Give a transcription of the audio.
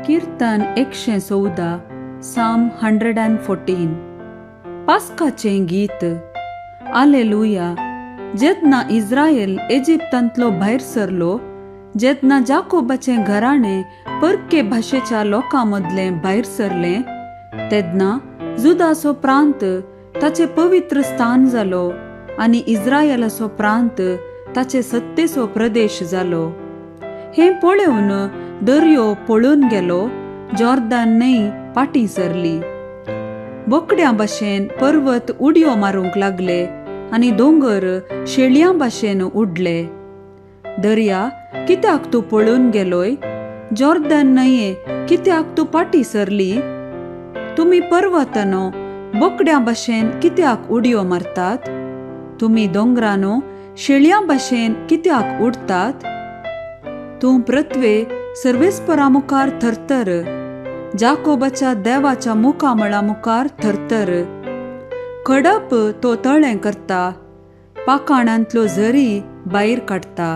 कीर्तन 114 साम 114 पास्काचें गीत आलेलुया। जेदना इस्रायल इजिप्तांतलो भायर सरलो, जेदना जाकोबाचें घराणे परके भाशेच्या लोकां मदले भायर सरले, तेदना जुदाचो प्रांत ताचे पवित्र स्थान जालो आनी इस्रायलाचो प्रांत ताचे सत्तेचो प्रदेश जालो। हे पळोवन दर्यो पळून गेलो, जॉर्दान न्हंय पाटी सरली। बोकड्या भाशेन पर्वत उडयो मारूंक लागले आनी दोंगर शेळयां भाशेन उडले। दर्या, कित्याक तूं पळून गेलोय? जॉर्दान न्हंये, कित्याक तूं पाटी सरली? तुमी पर्वतांनो बोकड्या भाशेन कित्याक उडयो मारतात? तुमी दोंगरांनो शेळयां भाशेन कित्याक उडतात? तूं पृथ्वे सर्वेस्परा मुखार थरथर, जाकोबाच्या देवाच्या मुखामळा मुखार थरथर। खडप तो तळें करता, पाकाणांतलो झरी भायर काडटा।